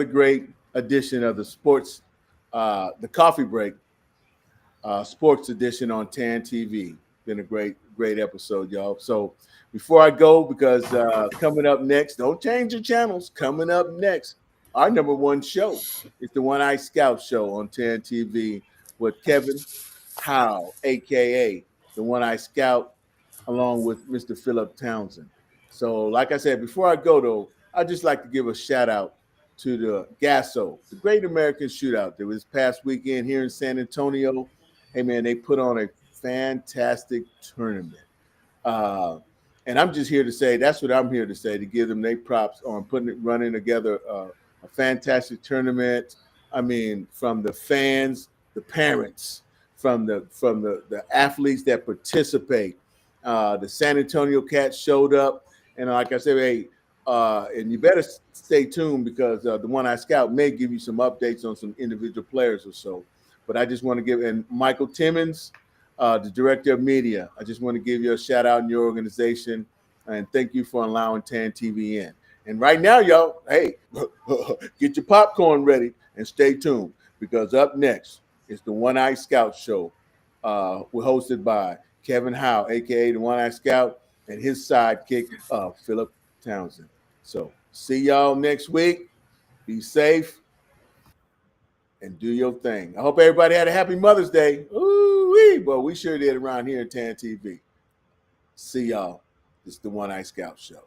great edition of the coffee break, sports edition on TAN TV. Been a great episode, y'all. So before I go, because coming up next, don't change your channels. Coming up next, our number one show is the One Eye Scout Show on TAN TV with Kevin Howe, aka the One Eye Scout, along with Mr. Philip Townsend. So, like I said, before I go though, I'd just like to give a shout out to the GASO, the Great American Shootout. That was past weekend here in San Antonio. Hey man, they put on a fantastic tournament. Uh, and I'm just here to say that's what I'm here to say to give them their props on running together a fantastic tournament. I mean, from the fans, the parents, from the athletes that participate. The San Antonio Cats showed up, and like I said, hey, and you better stay tuned because the One Eye Scout may give you some updates on some individual players or so. But I just want to give and Michael Timmons, the director of media. I just want to give you a shout out in your organization and thank you for allowing TAN TV in. And right now, y'all, hey, get your popcorn ready and stay tuned because up next is the One Eye Scout Show. We're hosted by Kevin Howe, aka the One Eye Scout, and his sidekick, Philip Townsend. So see y'all next week. Be safe and do your thing. I hope everybody had a happy Mother's Day. Ooh-wee. Well, we sure did around here in TAN TV. See y'all. This is the One Eye Scout Show.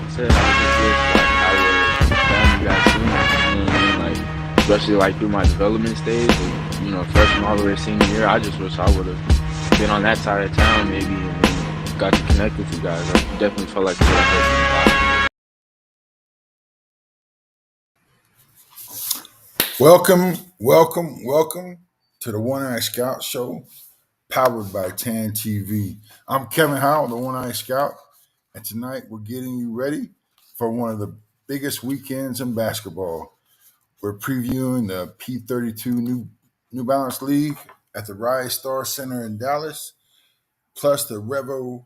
Said I was just like how you guys seen it, you know what I mean? Like especially like through my development stage, freshman all the way to senior year. I just wish I would have been on that side of town maybe and then got to connect with you guys. I definitely felt like it would have helped me a lot. Welcome to the One Eye Scout Show, powered by TAN TV. I'm Kevin Howe, the One Eye Scout, and tonight we're getting you ready for one of the biggest weekends in basketball. We're previewing the P32 New Balance League at the Rise Star Center in Dallas, plus the Revo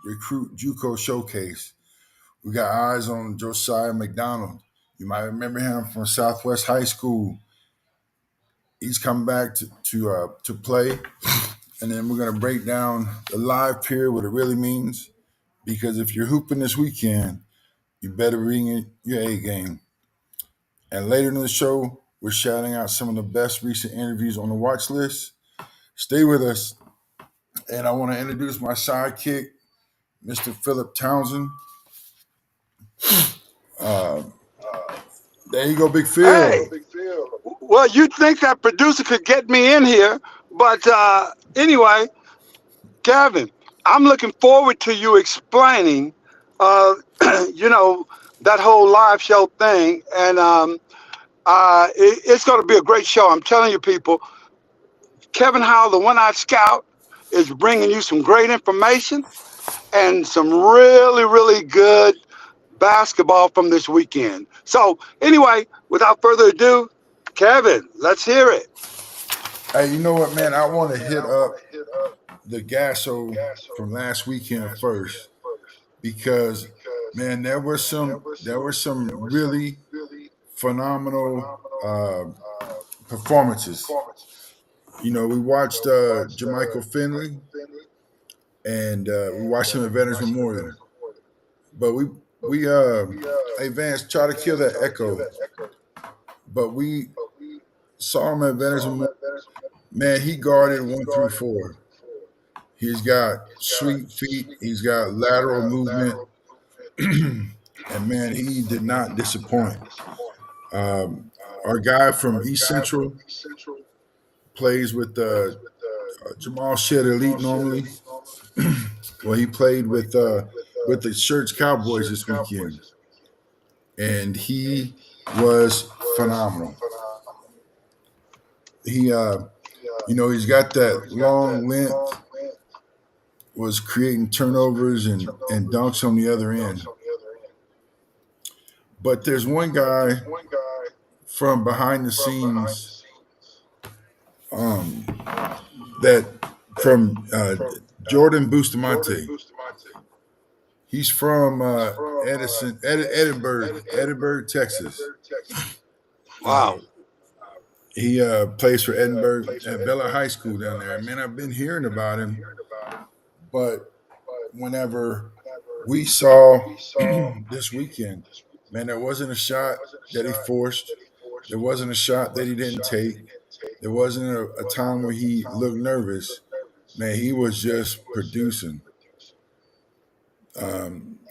Recruit JUCO Showcase. We got eyes on Josiah McDonald. You might remember him from Southwest High School. He's come back to play, and then we're going to break down the live period, what it really means. Because if you're hooping this weekend, you better bring in your A game. And later in the show, we're shouting out some of the best recent interviews on the watch list. Stay with us, and I want to introduce my sidekick, Mr. Philip Townsend. There you go, Big Phil. Hey, well, you'd think that producer could get me in here, but anyway, Kevin, I'm looking forward to you explaining, uh, that whole live show thing, and it's going to be a great show. I'm telling you, people. Kevin Howe, the One-Eyed Scout, is bringing you some great information and some really, really good basketball from this weekend. So anyway, without further ado, Kevin, let's hear it. Hey, you know what, man? I want to hit up the Gasso from last weekend first because, man, there were some really phenomenal performances. You know, we watched Jermichael Finley and we watched him at Veterans Memorial, but we hey Vance, try to kill that echo, but we saw him at Veterans Memorial. Man, he guarded 1 through 4. He's got sweet feet. He's got lateral movement, and man, he did not disappoint. Our guy from East Central plays with Jamal Shed Elite normally. Well, he played with the Church Cowboys this weekend, and he was phenomenal. He, he's got that long length, was creating turnovers and dunks on the other end. But there's one guy from behind the scenes um, that from Jordan Bustamante. He's from Edinburgh, Texas. Uh, Wow. he plays for Edinburgh at Bella High School down there. Man, I've been hearing about him, but whenever we saw this weekend, man, there wasn't a shot that he forced. There wasn't a shot that he didn't take. There wasn't a time where he looked nervous. Man, he was just producing.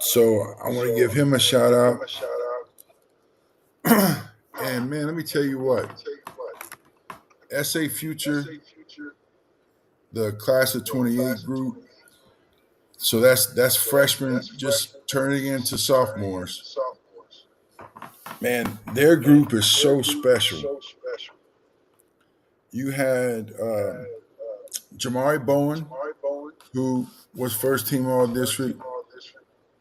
So I want to give him a shout out. And man, let me tell you what, SA Future, the class of 28 group. So that's freshmen just turning into sophomores. Man, their group is so special. You had Jamari Bowen, who was first team all district.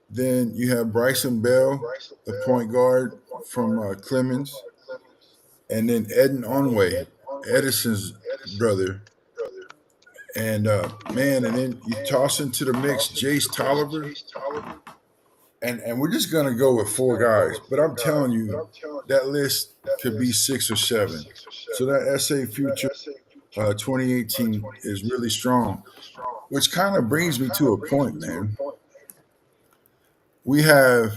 Then you have Bryson Bell, the point guard from Clemens. And then Eden Onway, Edison's brother. And man, and then you toss into the mix Jace Tolliver. And we're just gonna go with four guys. But I'm telling you, that list could be six or seven. So that SA Future 2018 is really strong. Which kind of brings me to a point, man. We have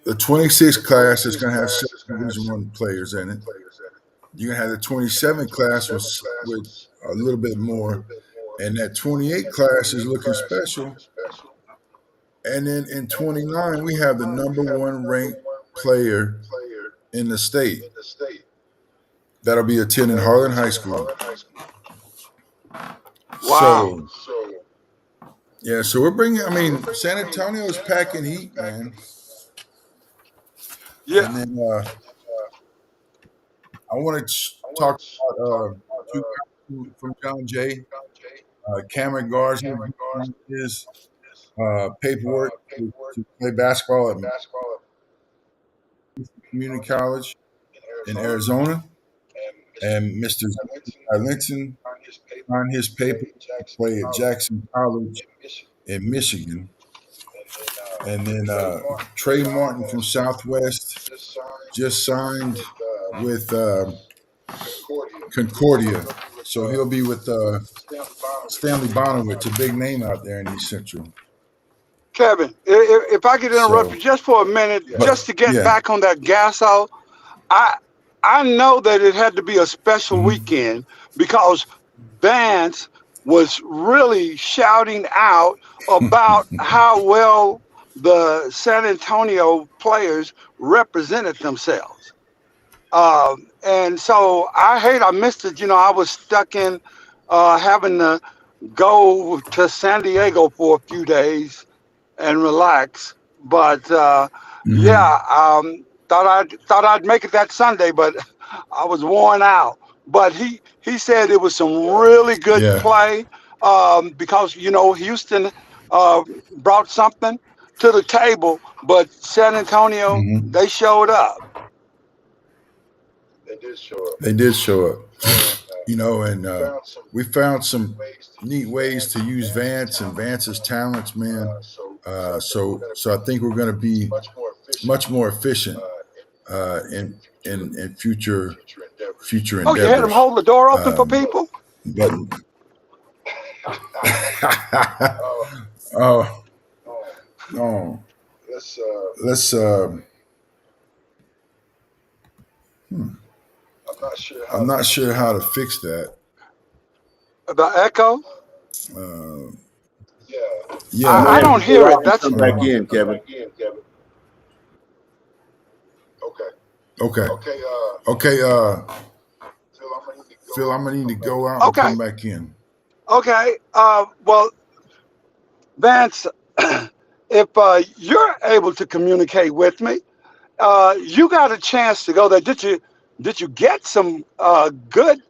the 26 class is going to have 7 Division I players in it. You're going to have the 27 class with a little bit more, and that 28 class is looking special. And then in 29, we have the #1 ranked player in the state that'll be attending Harlan High School. Wow. So, yeah, so we're bringing. I mean, San Antonio is packing heat, man. Yeah. And then I want to talk about two guys from John Jay. Cameron Garza his paperwork to play basketball at Community College in Arizona, and Mr. Linton signed his paper to play at Jackson College in Michigan. And then Trey Martin from Southwest just signed with Concordia. So he'll be with Stanley Bonowitz, a big name out there in East Central. Kevin, if I could interrupt So, you just for a minute, but just to get yeah, back on that gas out, I know that it had to be a special mhm, weekend because Vance was really shouting out about how well the San Antonio players represented themselves. And so I missed it. I was stuck in having to go to San Diego for a few days and relax. But mhm, yeah, thought I'd make it that Sunday, but I was worn out. But he said it was some really good yeah, play because Houston brought something to the table, but San Antonio mhm. they showed up. They did show up, and we found some neat ways to use Vance and Vance's talents, man. So I think we're going to be much more efficient in future Oh, you had them endeavors. hold the door open for Um, people? but oh no, let's. I'm not sure how to fix that. The echo? Uh, You yeah. might I have to don't go hear out it. and That's come back in, Kevin. Okay. Okay. Phil, I'm gonna need to go out and okay. come back in. Okay. Well, Vance, if you're able to communicate with me, you got a chance to go there. Did you get some good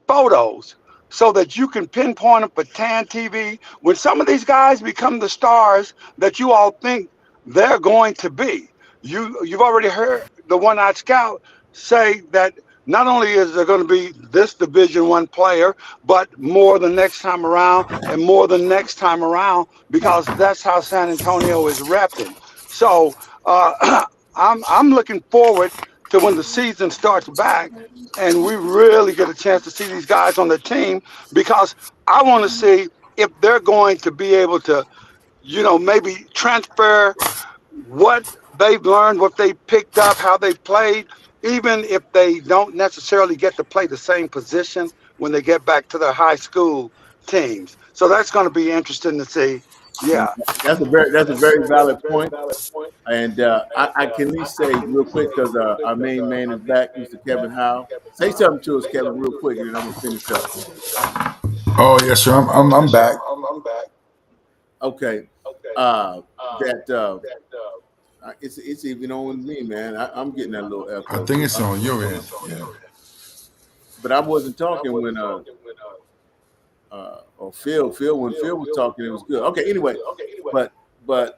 photos so that you can pinpoint them for TAN TV when some of these guys become the stars that you all think they're going to be? You've already heard the One-Eyed Scout say that not only is there going to be this Division 1 player, but more the next time around and more the next time around because that's how San Antonio is repping. So I'm looking forward to when the season starts back and we really get a chance to see these guys on the team because I want to see if they're going to be able to, maybe transfer what they've learned, what they picked up, how they played, even if they don't necessarily get to play the same position when they get back to their high school teams. So that's going to be interesting to see. And Yeah. that's a very valid point. And I can at least say real quick because our main man is back, Mr. Kevin Howe. Say something to us, Kevin, real quick, and then I'm gonna finish up. Oh yes, sir. I'm back. Okay. That it's even on me, man. I'm getting that little I echo. think it's on your end. Yeah. But I wasn't talking when or Phil when Phil was talking, it was good. Okay, anyway, but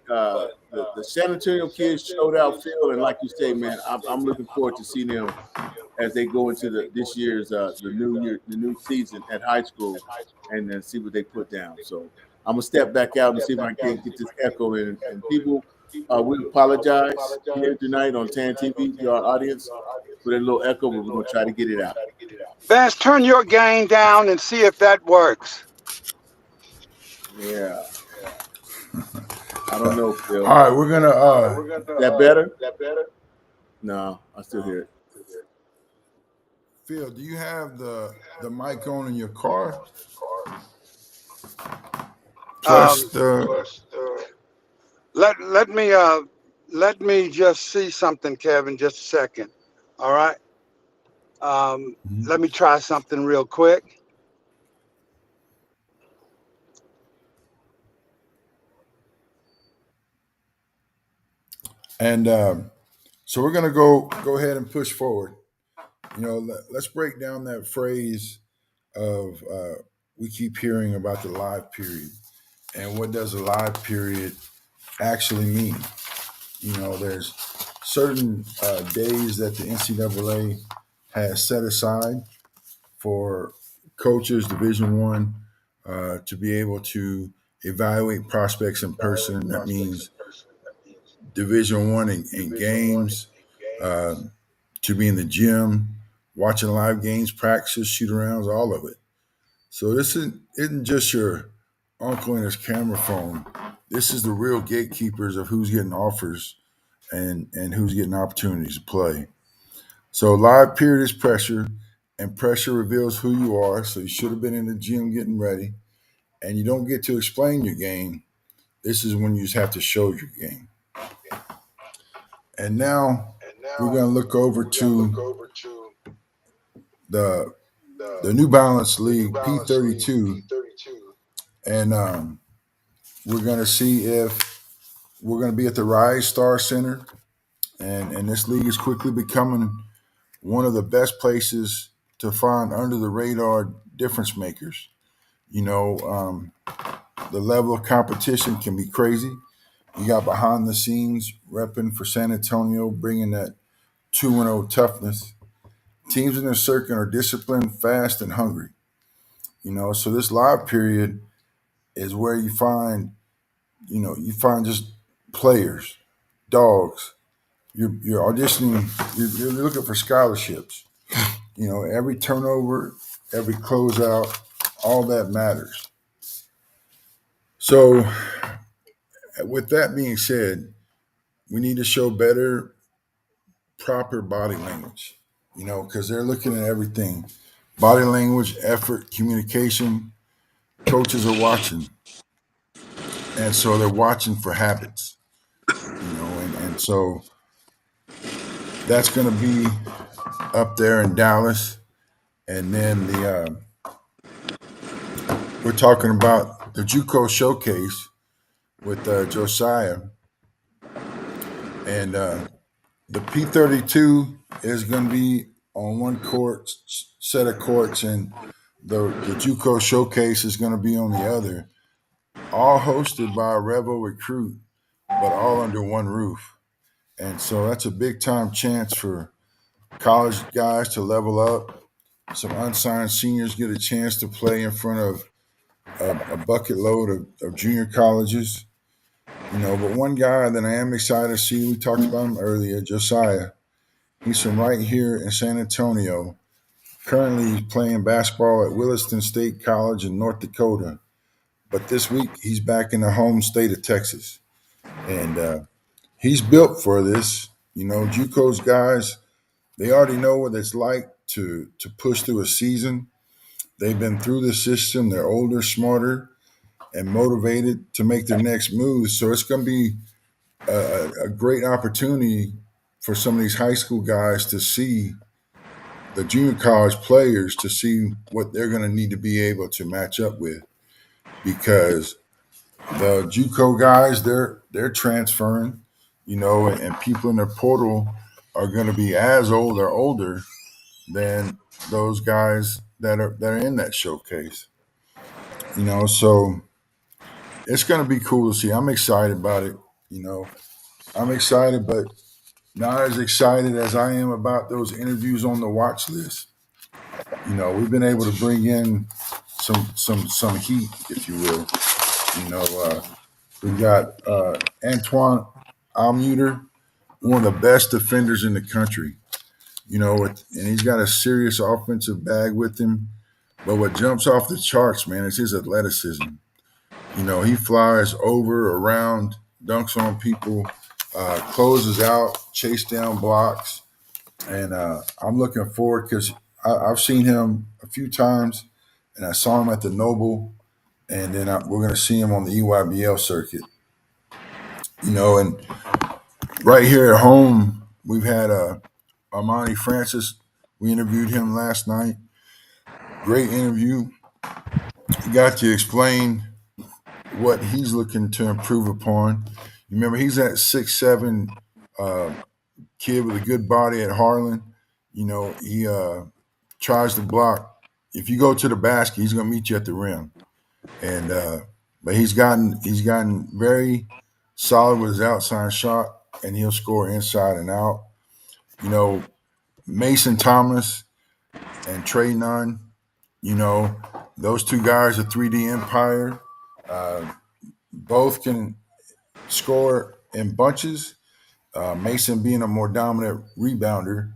the San Antonio kids showed out, Phil, and like you say, man, I'm looking forward to seeing them as they go into this year's the new season at high school, and then see what they put down. So I'm gonna step back out and see if I can get this echo in. And people, we apologize here tonight on TAN TV to our audience for that little echo, but we're gonna try to get it out. Vance, turn your gain down and see if that works. Yeah, I don't know, All Phil. right, we're gonna. That better? No, I still hear it. Phil, do you have the mic on in your car? Um, Plus the. let me just see something, Kevin. Just a second. All right. Let me try something real quick. And so we're gonna go ahead and push forward. Let's break down that phrase of we keep hearing about the live period, and what does a live period actually mean? There's certain days that the NCAA has set aside for coaches, Division 1, to be able to evaluate prospects in person. That means Division 1 in games, uh, to be in the gym, watching live games, practices, shoot arounds, all of it. So this isn't just your uncle and his camera phone. This is the real gatekeepers of who's getting offers and who's getting opportunities to play. So live period is pressure, and pressure reveals who you are. So you should have been in the gym getting ready, and you don't get to explain your game. This is when you just have to show your game. And now we're going to look over to the the New Balance League P32, and we're going to see if we're going to be at the Rise Star Center, and this league is quickly becoming one of the best places to find under the radar difference makers. You know, the level of competition can be crazy. You got behind the scenes repping for San Antonio, bringing that 2-0 toughness. Teams in the circuit are disciplined, fast, and hungry. So this live period is where you find just players, dogs. You're auditioning. You're looking for scholarships. Every turnover, every closeout, all that matters. So, with that being said, we need to show better, proper body language. Because they're looking at everything: body language, effort, communication. Coaches are watching, and so they're watching for habits. And so that's going to be up there in Dallas. And then we're talking about the JUCO showcase with Josiah, and the P32 is going to be on one set of courts, and the JUCO showcase is going to be on the other, all hosted by a Revo recruit, but all under one roof. And so that's a big time chance for college guys to level up. Some unsigned seniors get a chance to play in front of a bucket load of junior colleges. But one guy that I am excited to see, we talked about him earlier, Josiah. He's from right here in San Antonio. Currently, he's playing basketball at Williston State College in North Dakota. But this week, he's back in the home state of Texas. And he's built for this. JUCO's guys, they already know what it's like to push through a season. They've been through the system. They're older, smarter, and motivated to make their next move. So it's going to be a great opportunity for some of these high school guys to see the junior college players to see what they're going to need to be able to match up with, because the JUCO guys they're transferring, and people in their portal are going to be as old or older than those guys that are in that showcase. So it's going to be cool to see. I'm excited about it. You know, I'm excited, but not as excited as I am about those interviews on the watch list. We've been able to bring in some heat, if you will. We've got Antoine Almuter, one of the best defenders in the country. And he's got a serious offensive bag with him. But what jumps off the charts, man, is his athleticism. He flies over, around, dunks on people, closes out, chase down blocks. And I'm looking forward because I've seen him a few times, and I saw him at the Noble, and then we're going to see him on the EYBL circuit. And right here at home, we've had Armani Francis. We interviewed him last night. Great interview. He got to explain what he's looking to improve upon. Remember, he's that 6'7" kid with a good body at Harlan. He tries to block. If you go to the basket, he's going to meet you at the rim. And but he's gotten very solid with his outside shot, and he'll score inside and out. Mason Thomas and Trey Nunn. Those two guys are 3D Empire. Both can score in bunches. Mason being a more dominant rebounder,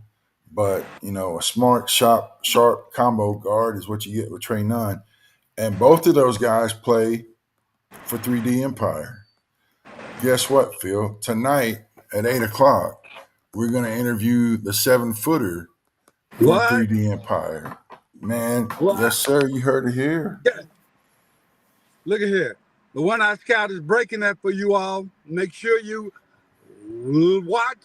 but a smart, sharp combo guard is what you get with Trey Nunn. And both of those guys play for 3D Empire. Guess what, Phil? Tonight at 8:00, we're going to interview the 7-footer from What? 3D Empire. Man, What? yes, sir. You heard it here. Yeah. Look at here. The One-Eyed Scout is breaking that for you all. Make sure you watch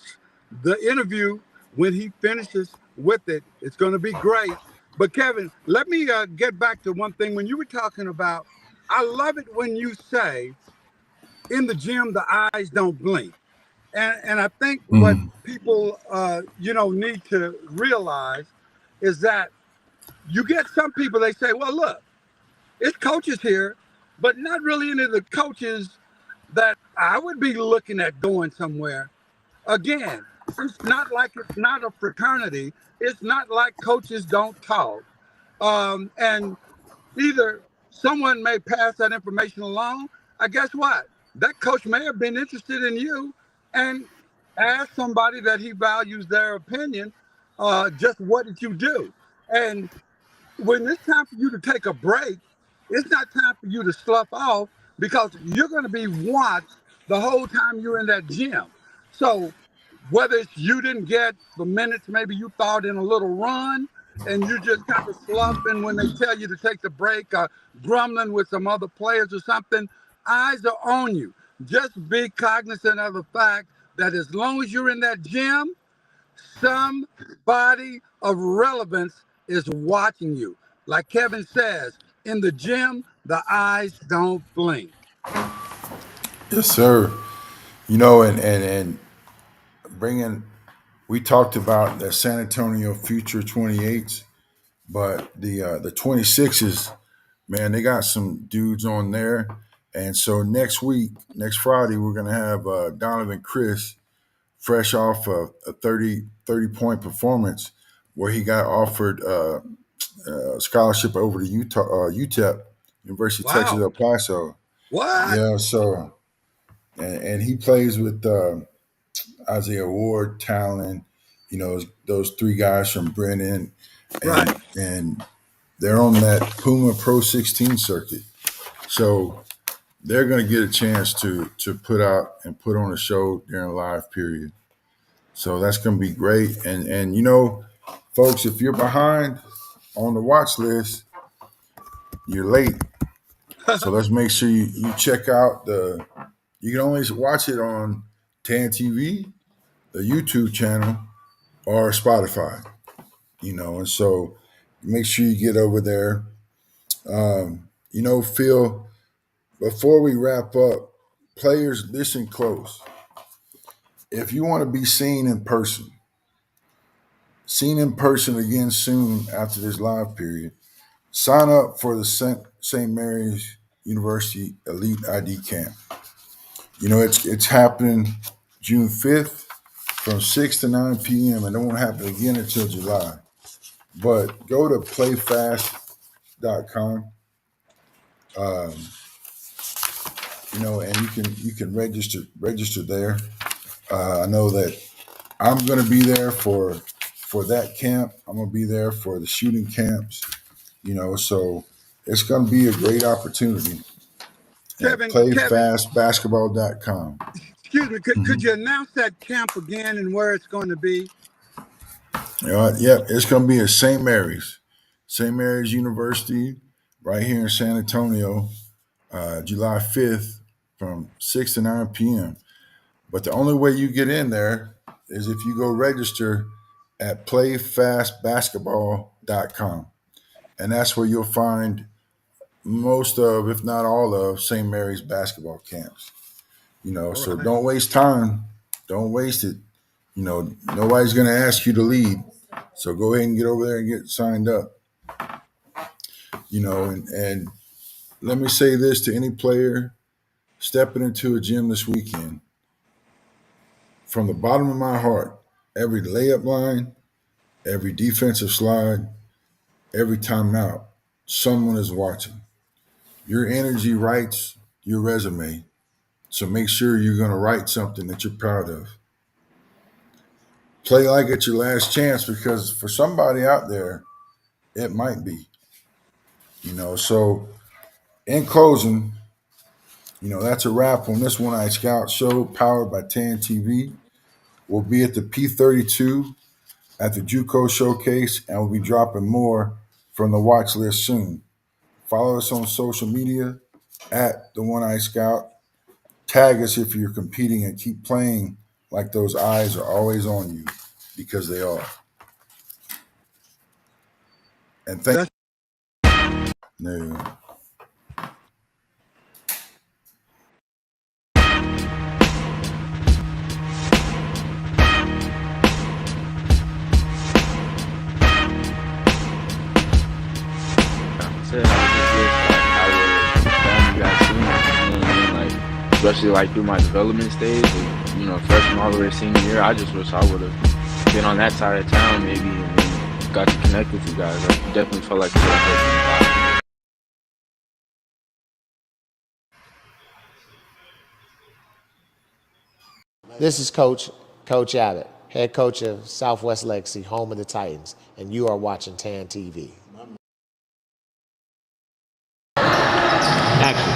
the interview when he finishes with it. It's going to be great. But Kevin, let me get back to one thing. When you were talking about, I love it when you say, in the gym, the eyes don't blink. And I think what Mm. people, need to realize is that you get some people, they say, well, look, it's coaches here, but not really any of the coaches that I would be looking at going somewhere. Again, it's not like it's not a fraternity. It's not like coaches don't talk. And either someone may pass that information along. I guess what? That coach may have been interested in you and ask somebody that he values their opinion, just what did you do? And when it's time for you to take a break, it's not time for you to slough off because you're going to be watched the whole time you're in that gym. So whether it's you didn't get the minutes maybe you thought in a little run and you just kind of slumping when they tell you to take the break, grumbling with some other players or something, eyes are on you. Just be cognizant of the fact that as long as you're in that gym, somebody of relevance is watching you. Like Kevin says, in the gym, the eyes don't blink. Yes, sir. And bringing. We talked about the San Antonio Future 28s, but the 26s, man, they got some dudes on there. And so next week, next Friday, we're gonna have Donovan Chris, fresh off a 30 30-point performance where he got offered scholarship over to UTEP, University of Texas Wow. El Paso. What? Yeah, so and he plays with Isaiah Ward, Talon, those three guys from Brennan, Right. and they're on that Puma Pro 16 circuit. So they're going to get a chance to put out and put on a show during a live period. So that's going to be great. And folks, if you're behind on the watch list, you're late. So let's make sure you check out you can only watch it on TAN TV, the YouTube channel, or Spotify, and so make sure you get over there. Phil, before we wrap up, players, listen close. If you want to be seen in person again soon after this live period, sign up for the St. Mary's University Elite ID Camp. It's happening June 5th from 6 to 9 p.m. and it won't happen again until July. But go to playfast.com, and you can register there. I know that I'm going to be there for that camp. I'm going to be there for the shooting camps. So it's going to be a great opportunity at Kevin, playfastbasketball.com. excuse me. Could Mm-hmm. you announce that camp again and where it's going to be? It's going to be at St. Mary's University, right here in San Antonio, July 5th from 6 to 9 p.m. But the only way you get in there is if you go register at playfastbasketball.com. And that's where you'll find most of, if not all of, St. Mary's basketball camps. So Right. don't waste time. Don't waste it. Nobody's going to ask you to lead. So go ahead and get over there and get signed up. And let me say this to any player stepping into a gym this weekend. From the bottom of my heart, every layup line, every defensive slide, every timeout, someone is watching. Your energy writes your resume. So make sure you're going to write something that you're proud of. Play like it's your last chance because for somebody out there, it might be. So in closing, that's a wrap on this OneEyed Scout show powered by TAN TV. We'll be at the P32 at the JUCO Showcase, and we'll be dropping more from the watch list soon. Follow us on social media at the OneEyed Scout. Tag us if you're competing and keep playing like those eyes are always on you because they are. And thank you. Especially like through my development stage, freshman all the way to senior year. I just wish I would have been on that side of town maybe and then got to connect with you guys. I definitely felt like it would have helped me a lot. This is Coach Abbott, head coach of Southwest Legacy, home of the Titans, and you are watching TAN TV. Action.